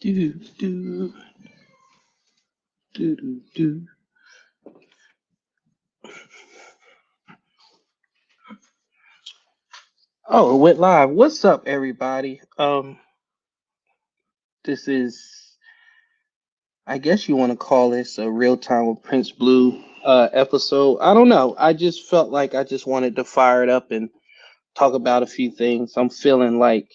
Do, do, do, do, do. Oh, it went live. What's up, everybody? This is, I guess you want to call this a real time with Prince Blue episode. I don't know. I just felt like I just wanted to fire it up and talk about a few things. I'm feeling like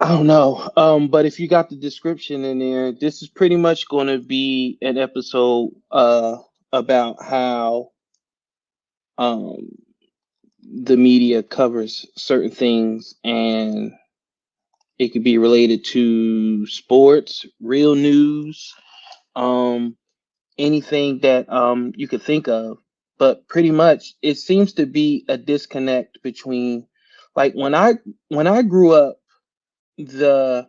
I don't know. But if you got the description in there, this is pretty much going to be an episode about how um the media covers certain things, and it could be related to sports, real news, um, anything that you could think of. But pretty much, it seems to be a disconnect between, like when I grew up, the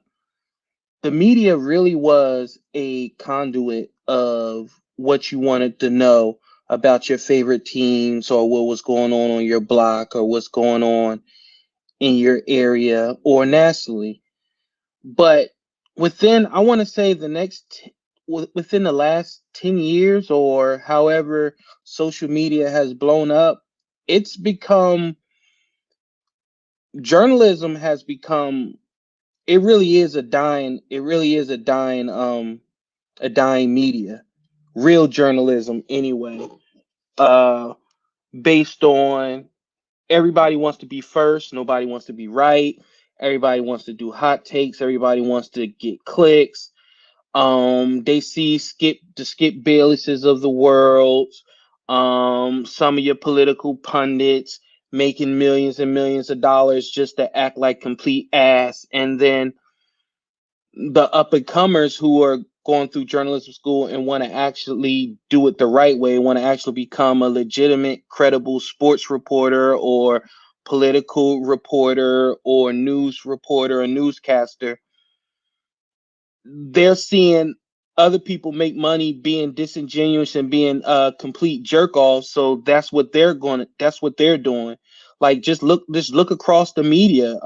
the media really was a conduit of what you wanted to know about your favorite teams or what was going on your block or what's going on in your area or nationally. But within, I want to say within the last 10 years or however social media has blown up, it's become, journalism has become, it really is a dying media. Real journalism anyway. Uh Based on, everybody wants to be first, nobody wants to be right. Everybody wants to do hot takes, everybody wants to get clicks. They see Skip Baylesses of the world, some of your political pundits making millions and millions of dollars just to act like complete ass, and then the up and comers who are going through journalism school and want to actually do it the right way, want to actually become a legitimate, credible sports reporter or political reporter or news reporter or newscaster. They're seeing other people make money being disingenuous and being complete jerk offs, so that's what they're doing. Like, just look across the media.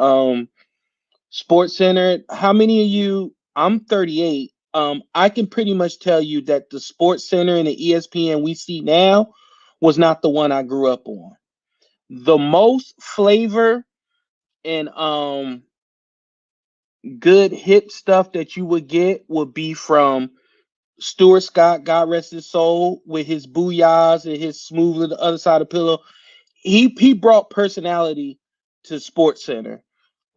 Sports Center, how many of you, I'm 38, I can pretty much tell you that the Sports Center and the ESPN we see now was not the one I grew up on. The most flavor and good hip stuff that you would get would be from Stuart Scott, God rest his soul, with his booyahs and his smooth to the other side of the pillow. He brought personality to Sports Center.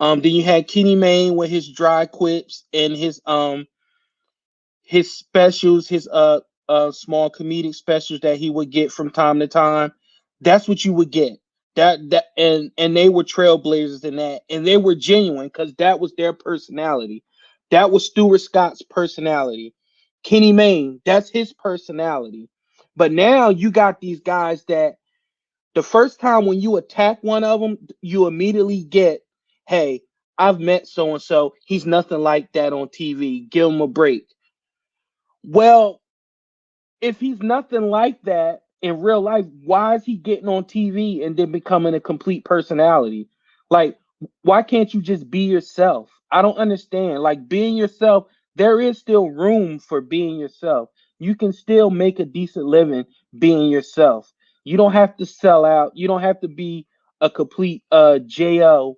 Then you had Kenny Mayne with his dry quips and his specials, his small comedic specials that he would get from time to time. That's what you would get. And they were trailblazers in that, and they were genuine because that was their personality. That was Stuart Scott's personality. Kenny Mayne, that's his personality. But now you got these guys that the first time when you attack one of them, you immediately get, hey, I've met so and so. He's nothing like that on TV. Give him a break. Well, if he's nothing like that in real life, why is he getting on TV and then becoming a complete personality? Like, why can't you just be yourself? I don't understand. Like, being yourself, there is still room for being yourself. You can still make a decent living being yourself. You don't have to sell out. You don't have to be a complete JO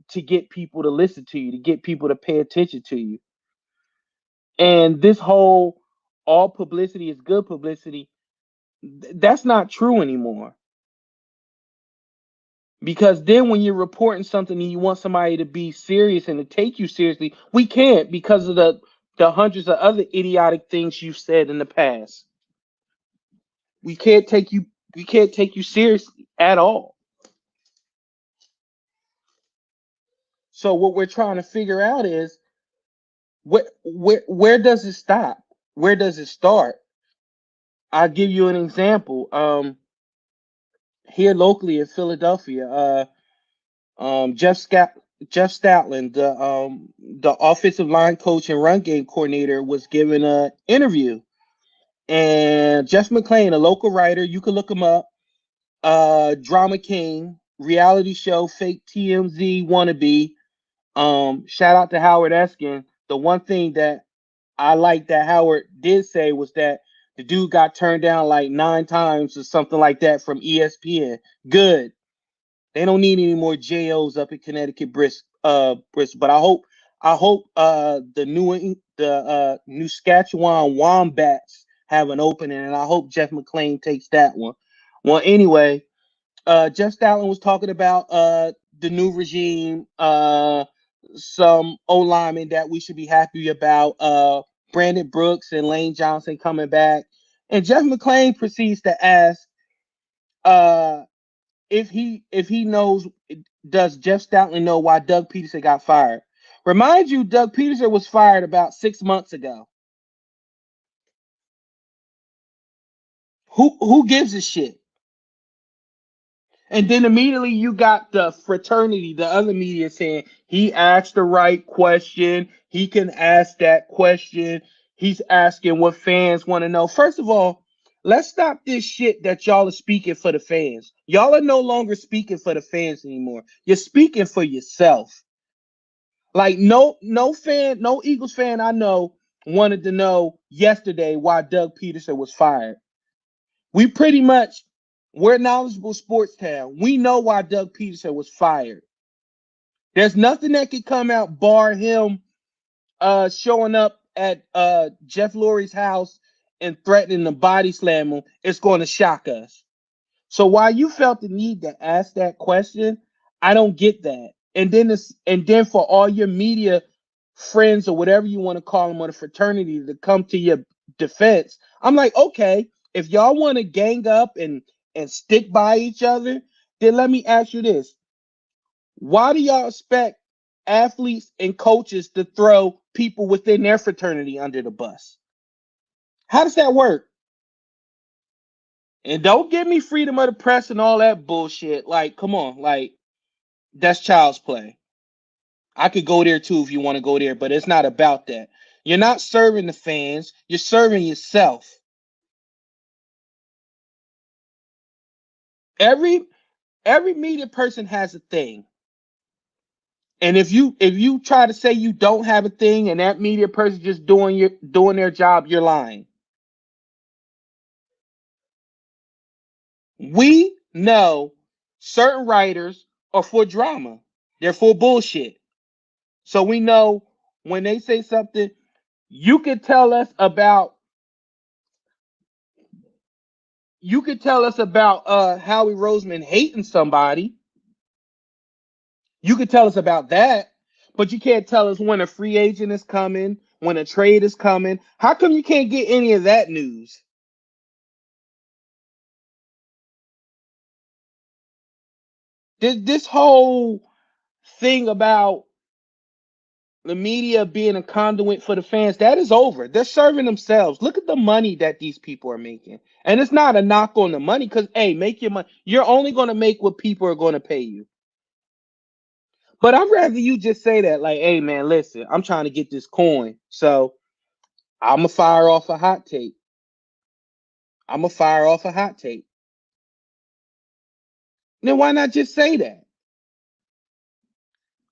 to get people to listen to you, to get people to pay attention to you. And this whole all publicity is good publicity, that's not true anymore. Because then when you're reporting something and you want somebody to be serious and to take you seriously, we can't because of the hundreds of other idiotic things you've said in the past. We can't take you we can't take you seriously at all. So what we're trying to figure out is, where does it stop? Where does it start? I'll give you an example. Here locally in Philadelphia, Jeff Stoutland, the offensive line coach and run game coordinator, was given an interview, and Jeff McClain, a local writer, you can look him up, Drama King, reality show, fake TMZ wannabe. Shout out to Howard Eskin, the one thing that I like that Howard did say was that the dude got turned down like 9 times or something like that from ESPN. Good. They don't need any more JOs up in Connecticut, Bristol. But I hope the New Saskatchewan Wombats have an opening, and I hope Jeff McLean takes that one. Well, anyway, Jeff Stoutland was talking about the new regime, some O linemen that we should be happy about, Brandon Brooks and Lane Johnson coming back, and Jeff McLean proceeds to ask uh, if he knows, does Jeff Stoutland know why Doug Peterson got fired? Remind you, Doug Peterson was fired about 6 months ago. Who gives a shit? And then immediately you got the fraternity, the other media saying he asked the right question. He can ask that question. He's asking what fans want to know. First of all, let's stop this shit that y'all are speaking for the fans. Y'all are no longer speaking for the fans anymore. You're speaking for yourself. Like no Eagles fan I know wanted to know yesterday why Doug Peterson was fired. We pretty much, we're knowledgeable sports town. We know why Doug Peterson was fired. There's nothing that could come out bar him showing up at Jeff Lurie's house and threatening to body slam him. It's going to shock us. So while you felt the need to ask that question, I don't get that. And then for all your media friends or whatever you want to call them, or the fraternity, to come to your defense, I'm like, okay, if y'all want to gang up and stick by each other, then let me ask you this: why do y'all expect athletes and coaches to throw people within their fraternity under the bus? How does that work? And don't give me freedom of the press and all that bullshit. Like, come on, like that's child's play. I could go there too if you want to go there, but it's not about that. You're not serving the fans, you're serving yourself. Every every media person has a thing. And if you try to say you don't have a thing and that media person just doing their job, you're lying. We know certain writers are for drama. They're for bullshit. So we know when they say something, you could tell us about Howie Roseman hating somebody. You could tell us about that, but you can't tell us when a free agent is coming, when a trade is coming. How come you can't get any of that news? This whole thing about the media being a conduit for the fans, that is over. They're serving themselves. Look at the money that these people are making. And it's not a knock on the money, because, hey, make your money. You're only going to make what people are going to pay you. But I'd rather you just say that, like, hey, man, listen, I'm trying to get this coin. So I'm going to fire off a hot take. I'm going to fire off a hot take. Then why not just say that?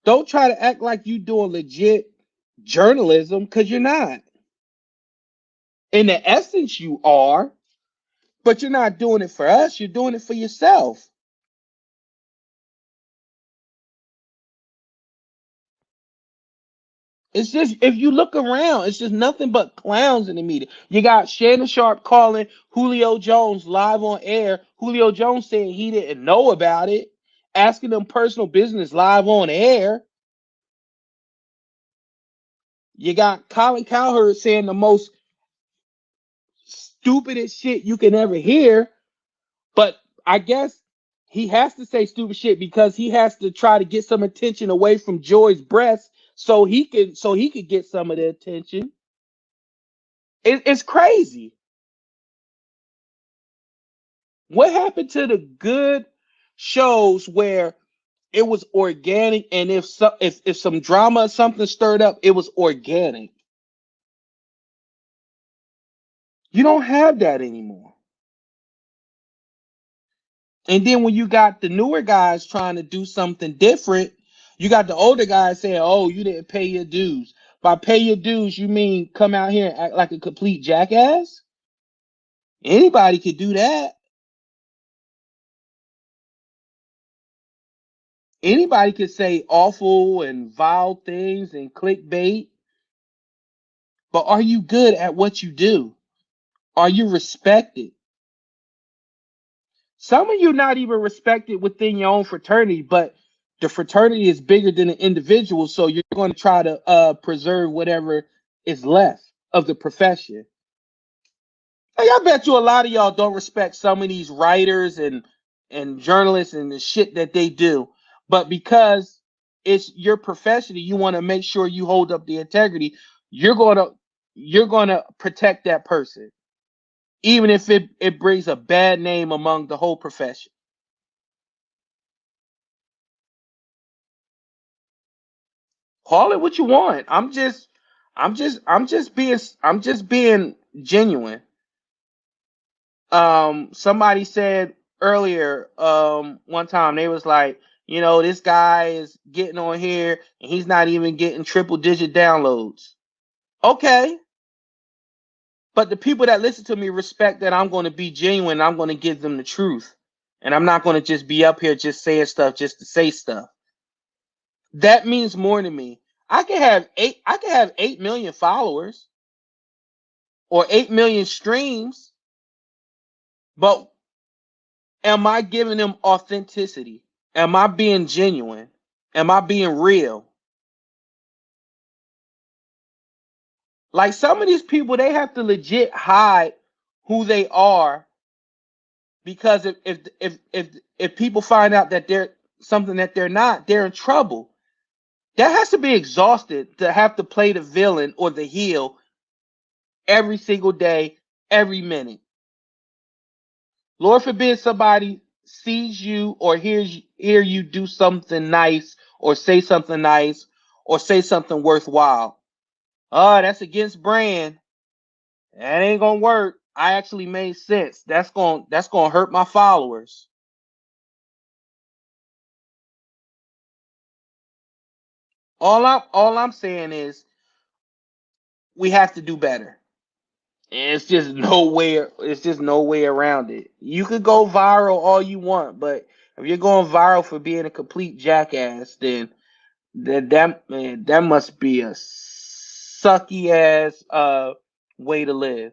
Don't try to act like you doing legit journalism, because you're not. In the essence, you are, but you're not doing it for us. You're doing it for yourself. It's just, if you look around, it's just nothing but clowns in the media. You got Shannon Sharp calling Julio Jones live on air. Julio Jones saying he didn't know about it, asking them personal business live on air. You got Colin Cowherd saying the most stupidest shit you can ever hear. But I guess he has to say stupid shit because he has to try to get some attention away from Joy's breast, so he could get some of the attention. It's crazy. What happened to the good shows where it was organic, and if some drama or something stirred up, it was organic? You don't have that anymore. And then when you got the newer guys trying to do something different, you got the older guys saying, "Oh, you didn't pay your dues." By pay your dues, you mean come out here and act like a complete jackass? Anybody could do that. Anybody could say awful and vile things and clickbait, but are you good at what you do? Are you respected? Some of you not even respected within your own fraternity, but the fraternity is bigger than the individual, so you're going to try to preserve whatever is left of the profession. Hey, I bet you a lot of y'all don't respect some of these writers and journalists and the shit that they do, but because it's your profession, you want to make sure you hold up the integrity. You're gonna you're gonna protect that person, even if it brings a bad name among the whole profession. Call it what you want. I'm just being genuine. Somebody said earlier, one time they was like, this guy is getting on here and he's not even getting triple digit downloads. Okay, but the people that listen to me respect that I'm going to be genuine. I'm going to give them the truth, and I'm not going to just be up here just saying stuff just to say stuff. That means more to me. I can have 8 million followers or 8 million streams, but am I giving them authenticity? Am I being genuine? Am I being real? Like some of these people, they have to legit hide who they are because if people find out that they're something that they're not, they're in trouble. That has to be exhausted to have to play the villain or the heel every single day, every minute. Lord forbid somebody sees you or hear you do something nice or say something nice or say something worthwhile. Oh, that's against brand. That ain't gonna work. I actually made sense. That's gonna hurt my followers. All I'm saying is we have to do better. It's just no way around it. You could go viral all you want, but if you're going viral for being a complete jackass, then that must be a sucky ass way to live.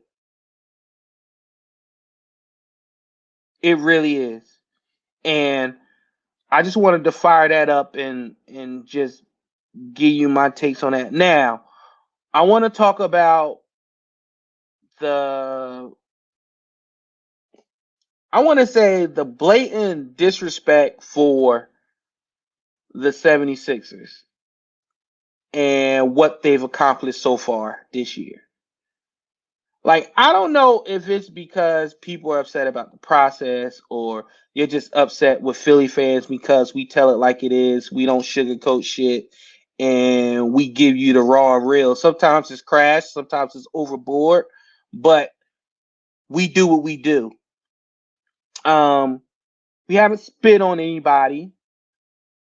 It really is. And I just wanted to fire that up and just give you my takes on that. Now, I want to talk about the I want to say the blatant disrespect for the 76ers and what they've accomplished so far this year. Like, I don't know if it's because people are upset about the process or you're just upset with Philly fans because we tell it like it is. We don't sugarcoat shit and we give you the raw and real. Sometimes it's crash, sometimes it's overboard, but we do what we do. Um, we haven't spit on anybody.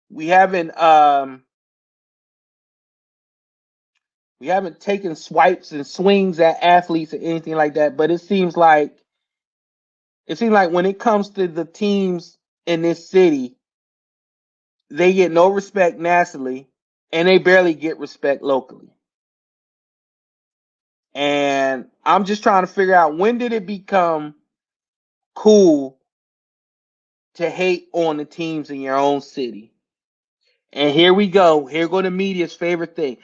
We haven't we haven't taken swipes and swings at athletes or anything like that, but it seems like when it comes to the teams in this city, they get no respect nationally and they barely get respect locally. And I'm just trying to figure out, when did it become cool to hate on the teams in your own city? And here we go. Here go the media's favorite thing.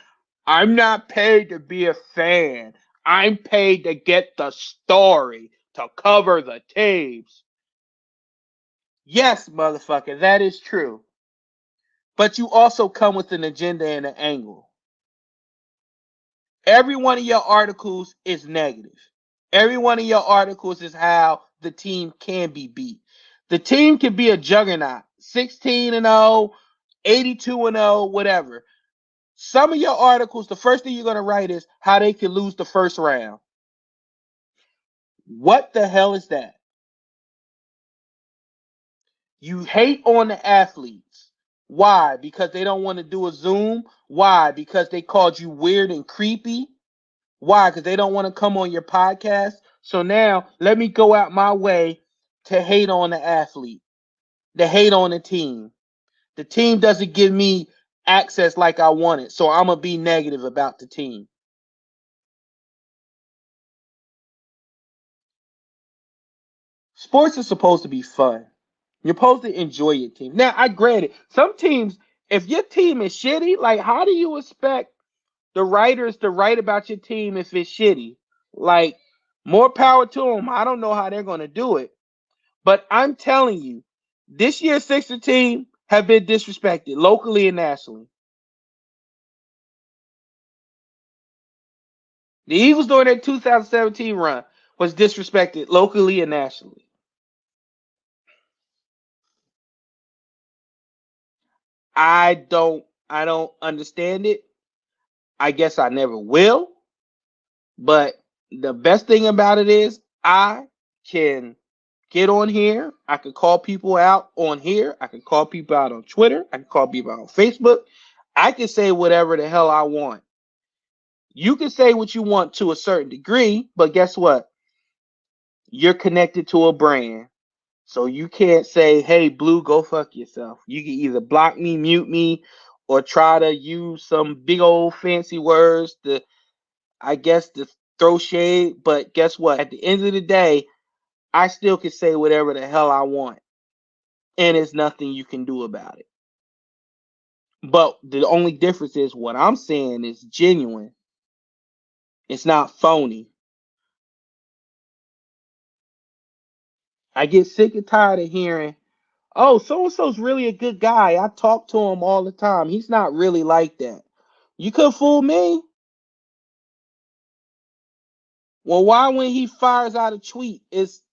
I'm not paid to be a fan. I'm paid to get the story, to cover the tapes. Yes, motherfucker, that is true. But you also come with an agenda and an angle. Every one of your articles is negative. Every one of your articles is how the team can be beat. The team can be a juggernaut, 16-0, 82-0, whatever. Some of your articles, the first thing you're going to write is how they can lose the first round. What the hell is that? You hate on the athletes. Why? Because they don't want to do a Zoom? Why? Because they called you weird and creepy? Why? Because they don't want to come on your podcast? So now let me go out my way to hate on the athlete, to hate on the team. The team doesn't give me access like I wanted, so I'm going to be negative about the team. Sports is supposed to be fun. You're supposed to enjoy your team. Now, I grant it. Some teams, if your team is shitty, like how do you expect the writers to write about your team if it's shitty? Like, more power to them. I don't know how they're going to do it. But I'm telling you, this year's Sixer team have been disrespected locally and nationally. The Eagles during their 2017 run was disrespected locally and nationally. I don't understand it. I guess I never will. But the best thing about it is I can get on here. I can call people out on here. I can call people out on Twitter. I can call people out on Facebook. I can say whatever the hell I want. You can say what you want to a certain degree, but guess what? You're connected to a brand. So you can't say, hey, Blue, go fuck yourself. You can either block me, mute me, or try to use some big old fancy words to, I guess, to throw shade. But guess what? At the end of the day, I still can say whatever the hell I want. And there's nothing you can do about it. But the only difference is what I'm saying is genuine. It's not phony. I get sick and tired of hearing, oh, so and so's really a good guy. I talk to him all the time. He's not really like that. You could fool me. Well, why when he fires out a tweet it's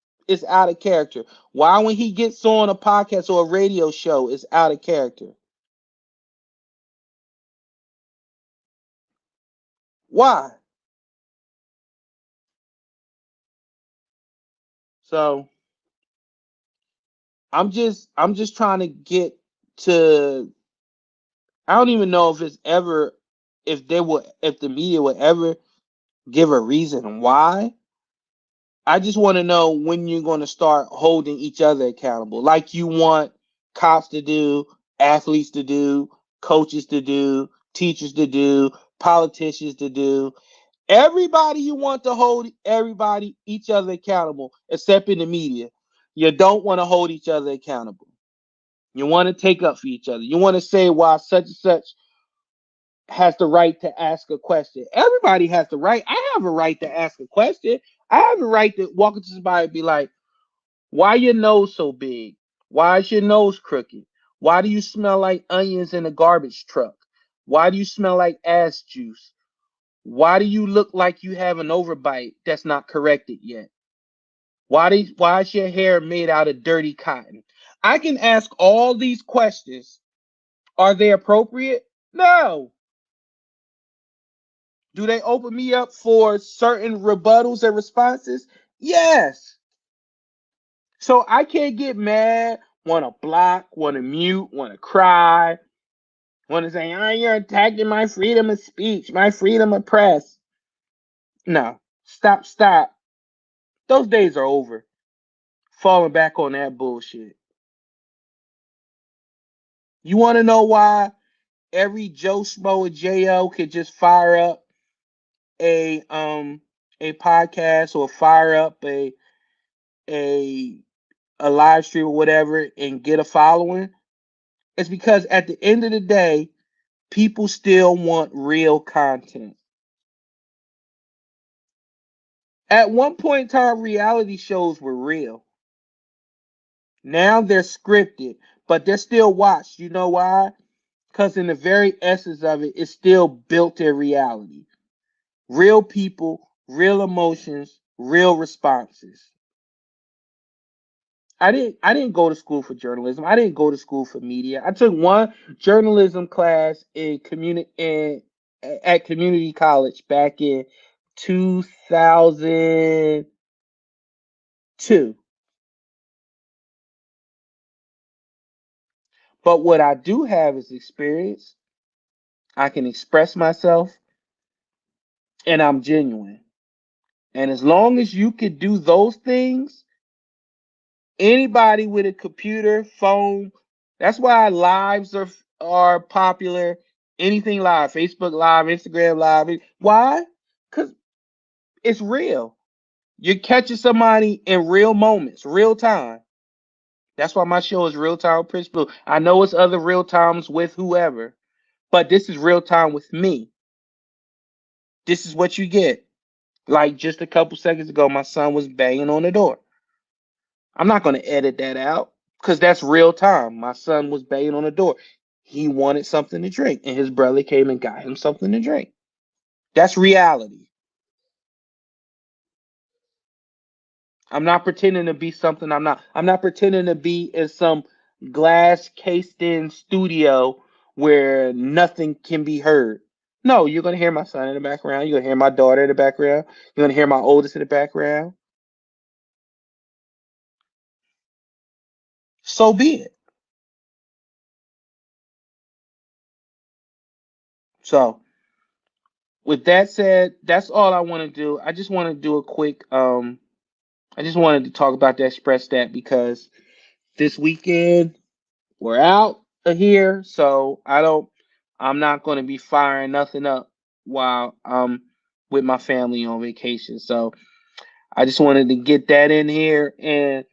out of character? Why when he gets on a podcast or a radio show it's out of character? Why? So I'm just trying to get to, I don't even know if it's ever, if the media would ever give a reason why. I just want to know when you're going to start holding each other accountable, like you want cops to do, athletes to do, coaches to do, teachers to do, politicians to do. Everybody you want to hold everybody each other accountable, except in the media. You don't want to hold each other accountable. You want to take up for each other. You want to say why such and such has the right to ask a question. Everybody has the right. I have a right to ask a question. I have a right to walk into somebody and be like, why your nose so big? Why is your nose crooked? Why do you smell like onions in a garbage truck? Why do you smell like ass juice? Why do you look like you have an overbite that's not corrected yet? Why is your hair made out of dirty cotton? I can ask all these questions. Are they appropriate? No. Do they open me up for certain rebuttals and responses? Yes. So I can't get mad, want to block, want to mute, want to cry, want to say, oh, you're attacking my freedom of speech, my freedom of press. No. Stop, stop. Those days are over. Falling back on that bullshit. You want to know why every Joe Schmo and Jo could just fire up a um a podcast or fire up a a live stream or whatever and get a following? It's because at the end of the day, people still want real content. At one point in time, reality shows were real. Now they're scripted, but they're still watched. You know why? Because in the very essence of it, it's still built in reality. Real people, real emotions, real responses. I didn't go to school for journalism. I didn't go to school for media. I took one journalism class at community college back in 2002. But what I do have is experience. I can express myself and I'm genuine. And as long as you could do those things, anybody with a computer, phone, that's why lives are popular. Anything live, Facebook Live, Instagram Live. Why? Because it's real. You're catching somebody in real moments, real time. That's why my show is Real Time with Prince Blue. I know it's other real times with whoever, but this is real time with me. This is what you get. Like just a couple seconds ago, my son was banging on the door. I'm not going to edit that out because that's real time. My son was banging on the door. He wanted something to drink, and his brother came and got him something to drink. That's reality. I'm not pretending to be something I'm not. I'm not pretending to be in some glass cased in studio where nothing can be heard. No, you're gonna hear my son in the background. You're gonna hear my daughter in the background. You're gonna hear my oldest in the background. So be it. So with that said, that's all I want to do. I just want to do a quick I just wanted to talk about the Express Stat because this weekend we're out of here, so I'm not going to be firing nothing up while I'm with my family on vacation. So I just wanted to get that in here and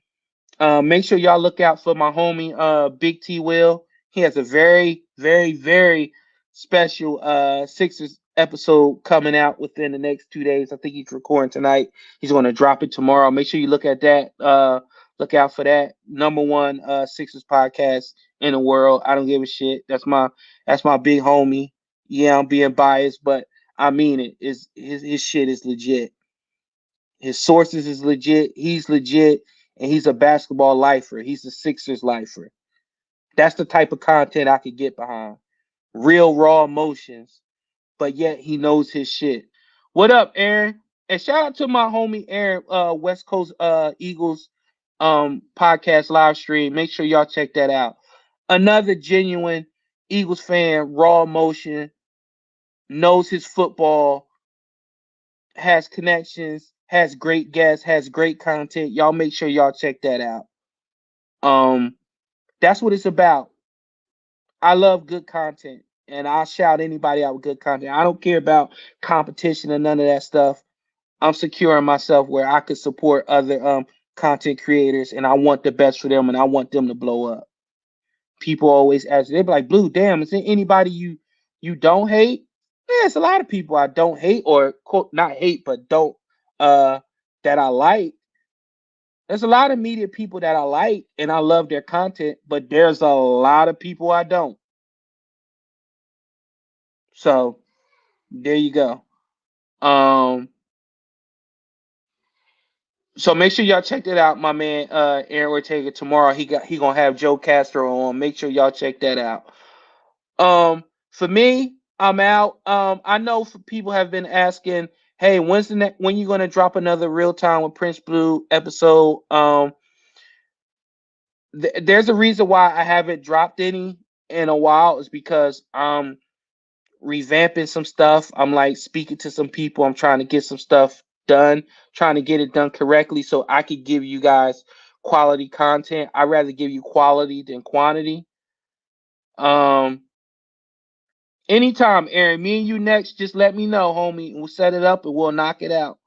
make sure y'all look out for my homie Big T Will. He has a very, very, very special Sixers episode coming out within the next 2 days. I think he's recording tonight. He's going to drop it tomorrow. Make sure you look at that. Look out for that. Number one Sixers podcast in the world. I don't give a shit. That's my big homie. Yeah, I'm being biased, but I mean it. Is his shit is legit. His sources is legit. He's legit, and he's a basketball lifer. He's a Sixers lifer. That's the type of content I could get behind. Real raw emotions, but yet he knows his shit. What up, Aaron? And shout out to my homie Aaron, West Coast Eagles podcast live stream. Make sure y'all check that out. Another genuine Eagles fan, raw emotion, knows his football, has connections, has great guests, has great content. Y'all make sure y'all check that out. Um, that's what it's about. I love good content, and I'll shout anybody out with good content. I don't care about competition and none of that stuff. I'm securing myself where I could support other content creators, and I want the best for them, and I want them to blow up. People always ask, they be like, "Blue, damn, is there anybody you don't hate?" Yeah, it's a lot of people I don't hate, or quote not hate, but don't uh that I like. There's a lot of media people that I like and I love their content, but there's a lot of people I don't. So there you go. Um, so make sure y'all check that out, my man Aaron Ortega tomorrow. He gonna have Joe Castro on. Make sure y'all check that out. For me, I'm out. I know for people have been asking, hey, when you gonna drop another Real Time with Prince Blue episode? There's a reason why I haven't dropped any in a while is because I'm revamping some stuff. I'm like speaking to some people. I'm trying to get some stuff done, trying to get it done correctly so I could give you guys quality content. I'd rather give you quality than quantity. Um, Anytime, Aaron, me and you next, just let me know, homie. We'll set it up and we'll knock it out.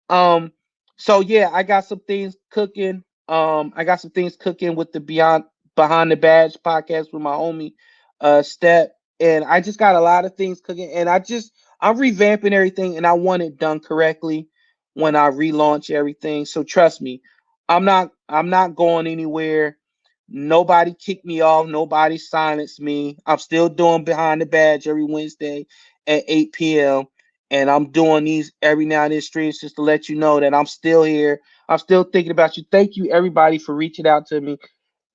Um, so yeah, I got some things cooking. I got some things cooking with the Beyond Behind the Badge podcast with my homie Step. And I just got a lot of things cooking and I'm revamping everything and I want it done correctly when I relaunch everything. So trust me, I'm not going anywhere. Nobody kicked me off, nobody silenced me. I'm still doing Behind the Badge every Wednesday at 8 p.m. And I'm doing these every now and then streams just to let you know that I'm still here. I'm still thinking about you. Thank you, everybody, for reaching out to me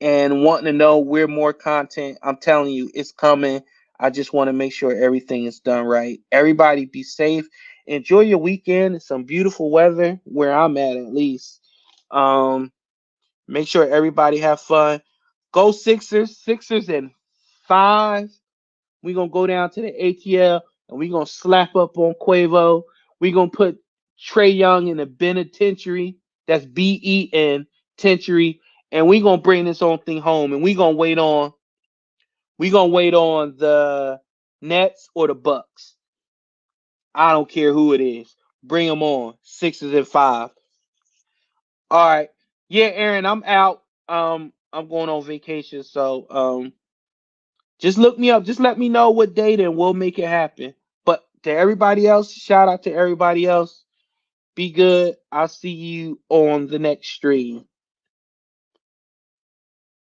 and wanting to know where more content. I'm telling you, it's coming. I just want to make sure everything is done right. Everybody be safe. Enjoy your weekend. It's some beautiful weather where I'm at least. Um, Make sure everybody have fun. Go Sixers. Sixers in 5. We're gonna go down to the ATL and we're gonna slap up on Quavo. We're gonna put Trey Young in the penitentiary. That's BEN Tentary. And we're gonna bring this on thing home and we're gonna wait on the Nets or the Bucks. I don't care who it is. Bring them on. Sixers and 5. All right. Yeah, Aaron, I'm out. I'm going on vacation, so just look me up. Just let me know what date and we'll make it happen. But to everybody else, shout out to everybody else. Be good. I'll see you on the next stream.